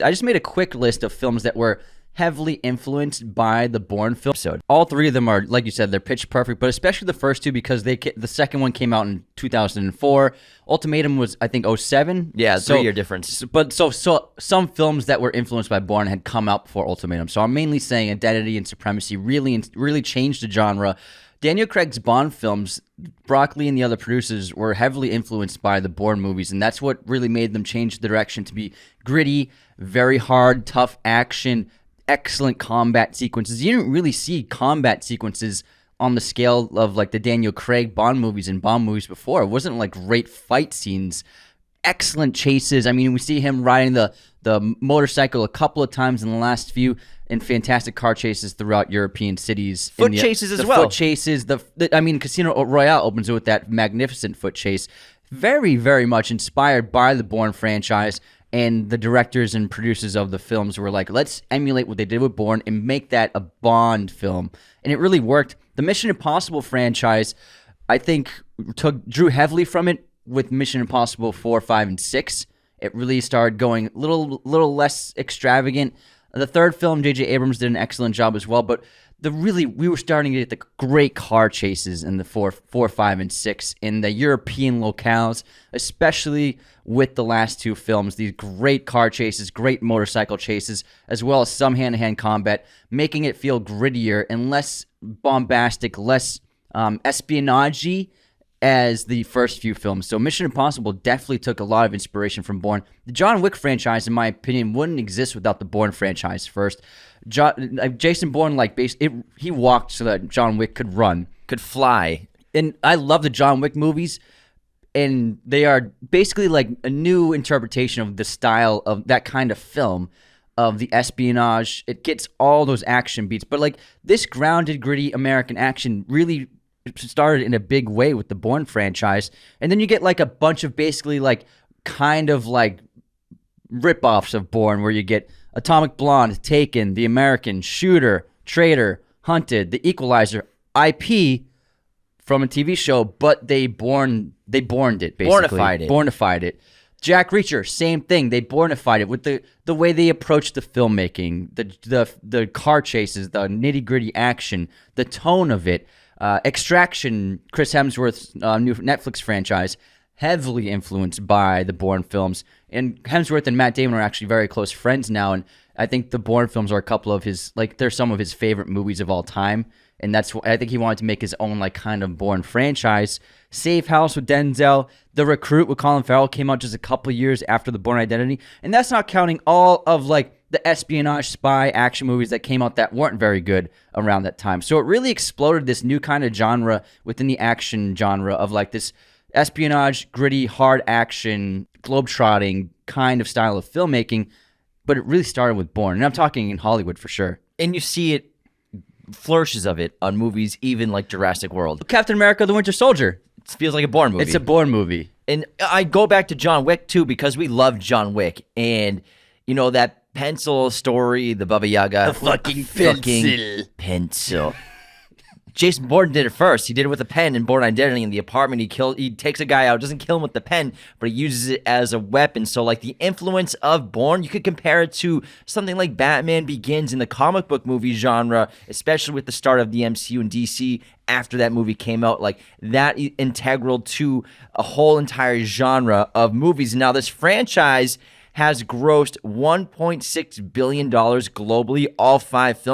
I just made a quick list of films that were heavily influenced by the Bourne film episode. All three of them are, like you said, they're pitch perfect, but especially the first two because the second one came out in 2004. Ultimatum was, I think, 07. Yeah, 3-year difference. But so some films that were influenced by Bourne had come out before Ultimatum. So I'm mainly saying Identity and Supremacy really changed the genre. Daniel Craig's Bond films, Broccoli and the other producers were heavily influenced by the Bourne movies, and that's what really made them change the direction to be gritty, very hard, tough action, excellent combat sequences. You didn't really see combat sequences on the scale of like the Daniel Craig Bond movies and Bond movies before. It wasn't like great fight scenes, excellent chases. I mean, we see him riding the motorcycle a couple of times in the last few, and fantastic car chases throughout European cities. Foot chases as well. Foot chases. I mean, Casino Royale opens with that magnificent foot chase. Very, very much inspired by the Bourne franchise. And the directors and producers of the films were like, let's emulate what they did with Bourne and make that a Bond film. And it really worked. The Mission Impossible franchise, I think, drew heavily from it with Mission Impossible 4, 5, and 6. It really started going a little less extravagant. The third film, J.J. Abrams did an excellent job as well, but we were starting to get the great car chases in the 4, 5, and 6 in the European locales, especially with the last two films. These great car chases, great motorcycle chases, as well as some hand-to-hand combat, making it feel grittier and less bombastic, less espionage-y as the first few films. So Mission Impossible definitely took a lot of inspiration from Bourne. The John Wick franchise, in my opinion, wouldn't exist without the Bourne franchise first. Jason Bourne, he walked so that John Wick could run. Could fly. And I love the John Wick movies, and they are basically like a new interpretation of the style of that kind of film, of the espionage. It gets all those action beats, but like this grounded, gritty American action really started in a big way with the Bourne franchise, and then you get like a bunch of basically like kind of like rip-offs of Bourne, where you get Atomic Blonde, Taken, The American, Shooter, Traitor, Hunted, The Equalizer, IP from a TV show, but they Bourned it basically. Bourneified it. Jack Reacher, same thing. They Bourneified it with the way they approached the filmmaking, the car chases, the nitty-gritty action, the tone of it. Extraction, Chris Hemsworth's new Netflix franchise, heavily influenced by the Bourne films. And Hemsworth and Matt Damon are actually very close friends now, and I think the Bourne films are a couple of his, like, they're some of his favorite movies of all time, and I think he wanted to make his own, like, kind of Bourne franchise. Safe House with Denzel, The Recruit with Colin Farrell came out just a couple of years after the Bourne Identity, and that's not counting all of, like, the espionage spy action movies that came out that weren't very good around that time. So it really exploded this new kind of genre within the action genre of like this espionage, gritty, hard action, globetrotting kind of style of filmmaking. But it really started with Bourne. And I'm talking in Hollywood for sure. And you see it, flourishes of it on movies even like Jurassic World. Captain America, The Winter Soldier. It feels like a Bourne movie. It's a Bourne movie. And I go back to John Wick too, because we love John Wick. And you know that pencil story, the Baba Yaga. The fucking pencil. Jason Bourne did it first. He did it with a pen in Bourne Identity in the apartment. He takes a guy out, doesn't kill him with the pen, but he uses it as a weapon. So like the influence of Bourne, you could compare it to something like Batman Begins in the comic book movie genre, especially with the start of the MCU and DC after that movie came out. Like that integral to a whole entire genre of movies. Now this franchise has grossed $1.6 billion globally, all 5 films.